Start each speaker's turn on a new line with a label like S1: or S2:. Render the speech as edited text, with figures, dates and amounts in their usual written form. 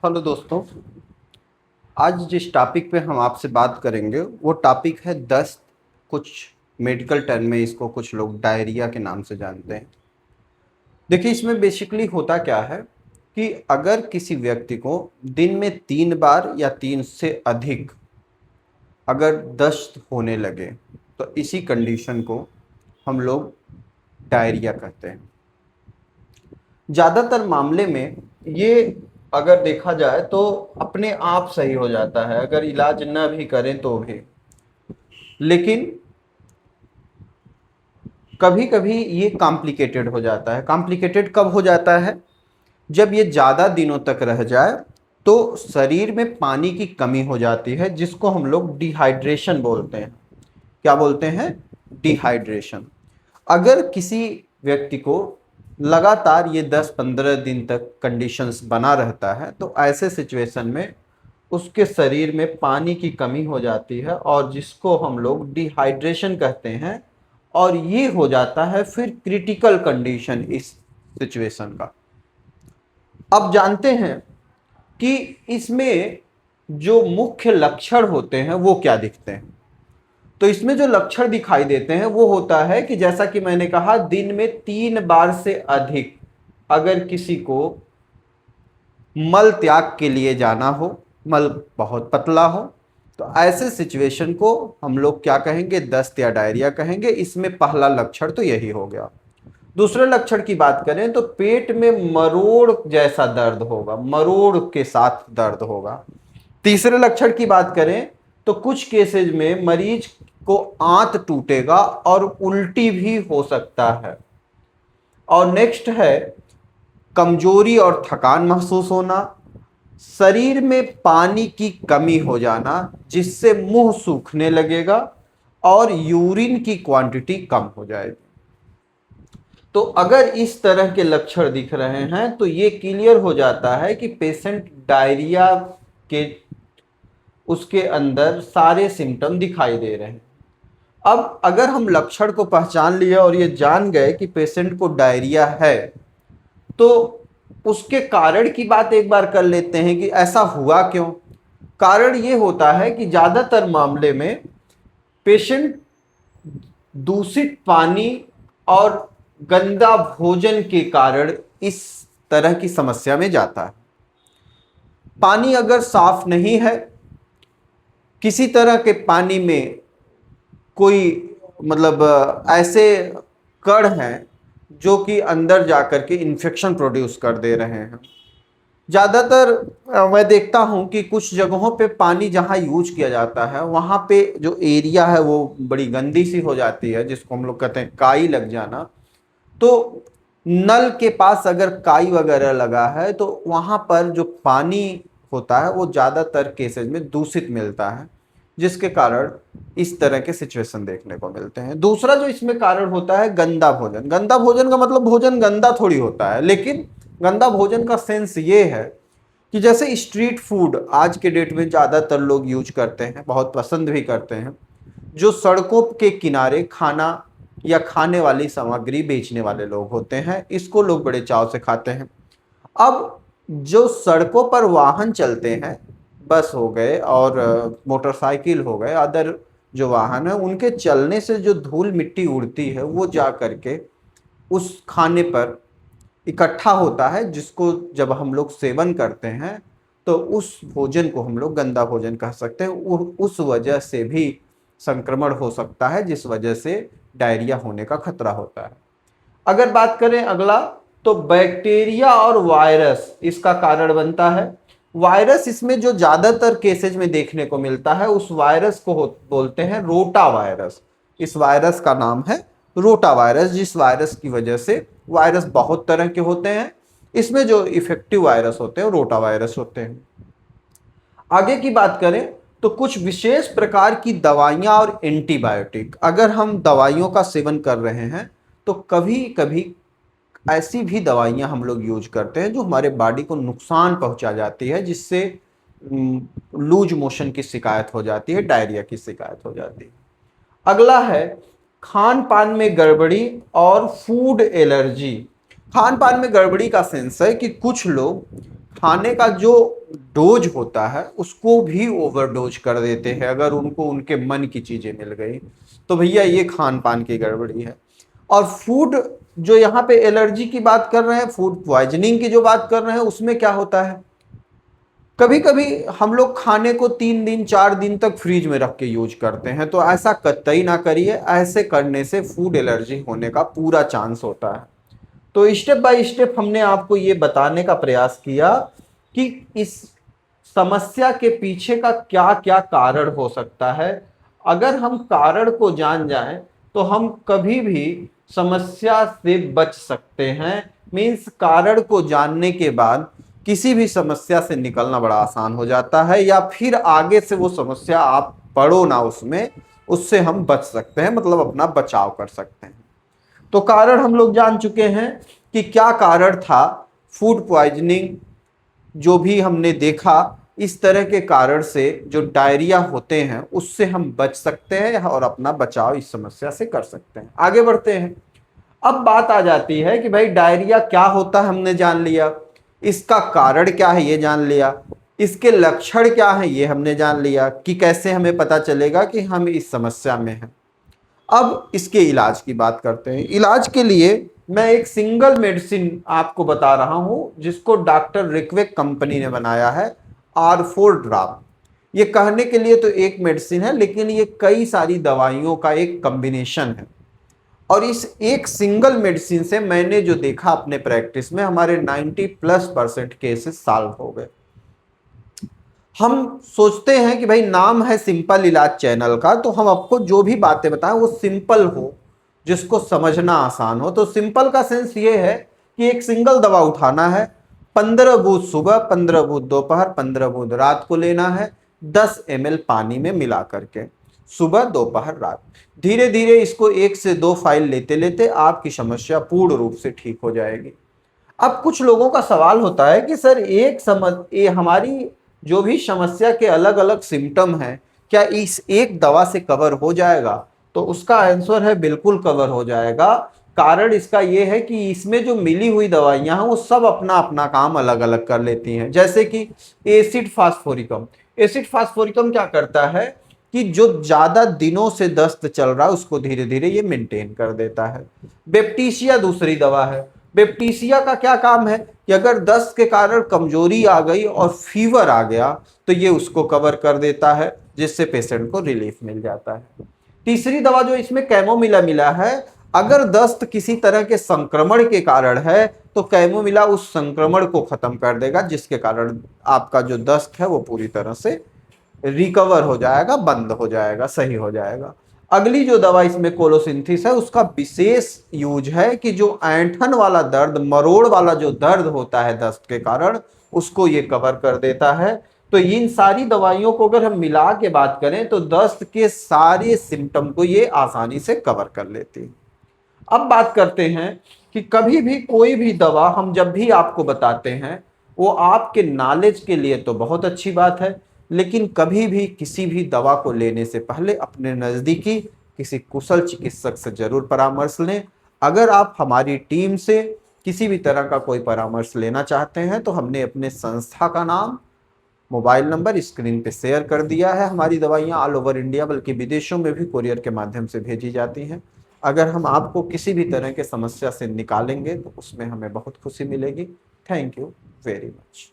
S1: Hello दोस्तों। आज जिस टॉपिक पे हम आपसे बात करेंगे वो टॉपिक है दस्त। कुछ मेडिकल टर्म में इसको कुछ लोग डायरिया के नाम से जानते हैं। देखिए, इसमें बेसिकली होता क्या है कि अगर किसी व्यक्ति को दिन में 3 बार या 3 से अधिक अगर दस्त होने लगे तो इसी कंडीशन को हम लोग डायरिया कहते हैं। ज़्यादातर मामले में ये अगर देखा जाए तो अपने आप सही हो जाता है अगर इलाज न भी करें तो भी। लेकिन कभी कभी ये कॉम्प्लिकेटेड हो जाता है। कॉम्प्लिकेटेड कब हो जाता है? जब ये ज़्यादा दिनों तक रह जाए तो शरीर में पानी की कमी हो जाती है, जिसको हम लोग डिहाइड्रेशन बोलते हैं। क्या बोलते हैं? डिहाइड्रेशन। अगर किसी व्यक्ति को लगातार ये 10-15 दिन तक कंडीशंस बना रहता है तो ऐसे सिचुएशन में उसके शरीर में पानी की कमी हो जाती है और जिसको हम लोग डिहाइड्रेशन कहते हैं। और ये हो जाता है फिर क्रिटिकल कंडीशन इस सिचुएशन का। अब जानते हैं कि इसमें जो मुख्य लक्षण होते हैं वो क्या दिखते हैं। तो इसमें जो लक्षण दिखाई देते हैं वो होता है कि जैसा कि मैंने कहा, दिन में 3 बार से अधिक अगर किसी को मल त्याग के लिए जाना हो, मल बहुत पतला हो, तो ऐसे सिचुएशन को हम लोग क्या कहेंगे? दस्त या डायरिया कहेंगे। इसमें पहला लक्षण तो यही हो गया। दूसरे लक्षण की बात करें तो पेट में मरोड़ जैसा दर्द होगा, मरोड़ के साथ दर्द होगा। तीसरे लक्षण की बात करें तो कुछ केसेज में मरीज को आंत टूटेगा और उल्टी भी हो सकता है। और नेक्स्ट है कमजोरी और थकान महसूस होना, शरीर में पानी की कमी हो जाना जिससे मुंह सूखने लगेगा और यूरिन की क्वांटिटी कम हो जाएगी। तो अगर इस तरह के लक्षण दिख रहे हैं तो ये क्लियर हो जाता है कि पेशेंट डायरिया के उसके अंदर सारे सिम्टम दिखाई दे रहे हैं। अब अगर हम लक्षण को पहचान लिए और ये जान गए कि पेशेंट को डायरिया है तो उसके कारण की बात एक बार कर लेते हैं कि ऐसा हुआ क्यों। कारण ये होता है कि ज़्यादातर मामले में पेशेंट दूषित पानी और गंदा भोजन के कारण इस तरह की समस्या में जाता है। पानी अगर साफ नहीं है, किसी तरह के पानी में कोई ऐसे कण हैं जो कि अंदर जाकर के इन्फेक्शन प्रोड्यूस कर दे रहे हैं। ज़्यादातर मैं देखता हूं कि कुछ जगहों पे पानी जहां यूज किया जाता है वहां पे जो एरिया है वो बड़ी गंदी सी हो जाती है, जिसको हम लोग कहते हैं काई लग जाना। तो नल के पास अगर काई वगैरह लगा है तो वहां पर जो पानी होता है वो ज़्यादातर केसेज में दूषित मिलता है, जिसके कारण इस तरह के सिचुएशन देखने को मिलते हैं। दूसरा जो इसमें कारण होता है गंदा भोजन। गंदा भोजन का मतलब भोजन गंदा थोड़ी होता है, लेकिन गंदा भोजन का सेंस ये है कि जैसे स्ट्रीट फूड आज के डेट में ज़्यादातर लोग यूज करते हैं, बहुत पसंद भी करते हैं। जो सड़कों के किनारे खाना या खाने वाली सामग्री बेचने वाले लोग होते हैं, इसको लोग बड़े चाव से खाते हैं। अब जो सड़कों पर वाहन चलते हैं, बस हो गए और मोटरसाइकिल हो गए, अदर जो वाहन है, उनके चलने से जो धूल मिट्टी उड़ती है वो जा करके उस खाने पर इकट्ठा होता है, जिसको जब हम लोग सेवन करते हैं तो उस भोजन को हम लोग गंदा भोजन कह सकते हैं। उस वजह से भी संक्रमण हो सकता है, जिस वजह से डायरिया होने का खतरा होता है। अगर बात करें अगला, तो बैक्टीरिया और वायरस इसका कारण बनता है। वायरस इसमें जो ज्यादातर केसेज में देखने को मिलता है उस वायरस को बोलते हैं रोटा वायरस। इस वायरस का नाम है रोटा वायरस, जिस वायरस की वजह से वायरस बहुत तरह के होते हैं, इसमें जो इफेक्टिव वायरस होते हैं रोटा वायरस होते हैं। आगे की बात करें तो कुछ विशेष प्रकार की दवाइयां और एंटीबायोटिक, अगर हम दवाइयों का सेवन कर रहे हैं तो कभी कभी ऐसी भी दवाइयां हम लोग यूज करते हैं जो हमारे बॉडी को नुकसान पहुंचा जाती है, जिससे लूज मोशन की शिकायत हो जाती है, डायरिया की शिकायत हो जाती है। अगला है खान पान में गड़बड़ी और फूड एलर्जी। खान पान में गड़बड़ी का सेंस है कि कुछ लोग खाने का जो डोज होता है उसको भी ओवरडोज कर देते हैं अगर उनको उनके मन की चीजें मिल गई। तो भैया ये खान पान की गड़बड़ी है। और फूड जो यहाँ पे एलर्जी की बात कर रहे हैं, फूड पॉइजनिंग की जो बात कर रहे हैं, उसमें क्या होता है, कभी कभी हम लोग खाने को 3 दिन 4 दिन तक फ्रिज में रख के यूज करते हैं, तो ऐसा कतई ना करिए। ऐसे करने से फूड एलर्जी होने का पूरा चांस होता है। तो स्टेप बाय स्टेप हमने आपको ये बताने का प्रयास किया कि इस समस्या के पीछे का क्या क्या कारण हो सकता है। अगर हम कारण को जान जाएं तो हम कभी भी समस्या से बच सकते हैं। मीन्स कारण को जानने के बाद किसी भी समस्या से निकलना बड़ा आसान हो जाता है, या फिर आगे से वो समस्या आप पड़ो ना उसमें, उससे हम बच सकते हैं, मतलब अपना बचाव कर सकते हैं। तो कारण हम लोग जान चुके हैं कि क्या कारण था। फूड पॉइजनिंग जो भी हमने देखा, इस तरह के कारण से जो डायरिया होते हैं उससे हम बच सकते हैं और अपना बचाव इस समस्या से कर सकते हैं। आगे बढ़ते हैं। अब बात आ जाती है कि भाई डायरिया क्या होता है, हमने जान लिया। इसका कारण क्या है ये जान लिया। इसके लक्षण क्या है ये हमने जान लिया कि कैसे हमें पता चलेगा कि हम इस समस्या में हैं। अब इसके इलाज की बात करते हैं। इलाज के लिए मैं एक सिंगल मेडिसिन आपको बता रहा हूं जिसको डॉक्टर रिक्वेक कंपनी ने बनाया है, R4 ड्राप। ये कहने के लिए तो एक मेडिसिन है, लेकिन ये कई सारी दवाइयों का एक कॉम्बिनेशन है। और इस एक सिंगल मेडिसिन से मैंने जो देखा अपने प्रैक्टिस में, हमारे 90+% केसेस सॉल्व हो गए। हम सोचते हैं कि भाई नाम है सिंपल इलाज चैनल का, तो हम आपको जो भी बातें बताएं वो सिंपल हो, जिसको समझना आसान हो। तो सिंपल का सेंस ये है कि एक सिंगल दवा उठाना है, 15 बूंद सुबह, 15 बूंद दोपहर, 15 बूंद रात को लेना है, 10 ml पानी में मिला करके, सुबह दोपहर रात। धीरे धीरे इसको 1 से 2 फाइल लेते लेते आपकी समस्या पूर्ण रूप से ठीक हो जाएगी। अब कुछ लोगों का सवाल होता है कि सर हमारी जो भी समस्या के अलग अलग सिम्टम हैं, क्या इस एक दवा से कवर हो जाएगा? तो उसका आंसर है बिल्कुल कवर हो जाएगा। कारण इसका यह है कि इसमें जो मिली हुई दवाइयां हैं वो सब अपना अपना काम अलग अलग कर लेती हैं। जैसे कि एसिड फास्फोरिकम। एसिड फास्फोरिकम क्या करता है कि जो ज्यादा दिनों से दस्त चल रहा है उसको धीरे धीरे ये मेंटेन कर देता है। बेप्टीसिया दूसरी दवा है। बेप्टीसिया का क्या काम है कि अगर दस्त के कारण कमजोरी आ गई और फीवर आ गया तो ये उसको कवर कर देता है, जिससे पेशेंट को रिलीफ मिल जाता है। तीसरी दवा जो इसमें कैमोमिला मिला है, अगर दस्त किसी तरह के संक्रमण के कारण है तो कैमोमिला उस संक्रमण को खत्म कर देगा, जिसके कारण आपका जो दस्त है वो पूरी तरह से रिकवर हो जाएगा, बंद हो जाएगा, सही हो जाएगा। अगली जो दवा इसमें कोलोसिंथिस है, उसका विशेष यूज है कि जो ऐंठन वाला दर्द, मरोड़ वाला जो दर्द होता है दस्त के कारण, उसको ये कवर कर देता है। तो इन सारी दवाइयों को अगर हम मिला के बात करें तो दस्त के सारे सिम्टम को ये आसानी से कवर कर लेती है। अब बात करते हैं कि कभी भी कोई भी दवा हम जब भी आपको बताते हैं, वो आपके नॉलेज के लिए तो बहुत अच्छी बात है, लेकिन कभी भी किसी भी दवा को लेने से पहले अपने नज़दीकी किसी कुशल चिकित्सक से जरूर परामर्श लें। अगर आप हमारी टीम से किसी भी तरह का कोई परामर्श लेना चाहते हैं तो हमने अपने संस्था का नाम, मोबाइल नंबर स्क्रीन पे शेयर कर दिया है। हमारी दवाइयाँ ऑल ओवर इंडिया बल्कि विदेशों में भी कुरियर के माध्यम से भेजी जाती हैं। अगर हम आपको किसी भी तरह के समस्या से निकालेंगे तो उसमें हमें बहुत खुशी मिलेगी। Thank you very much.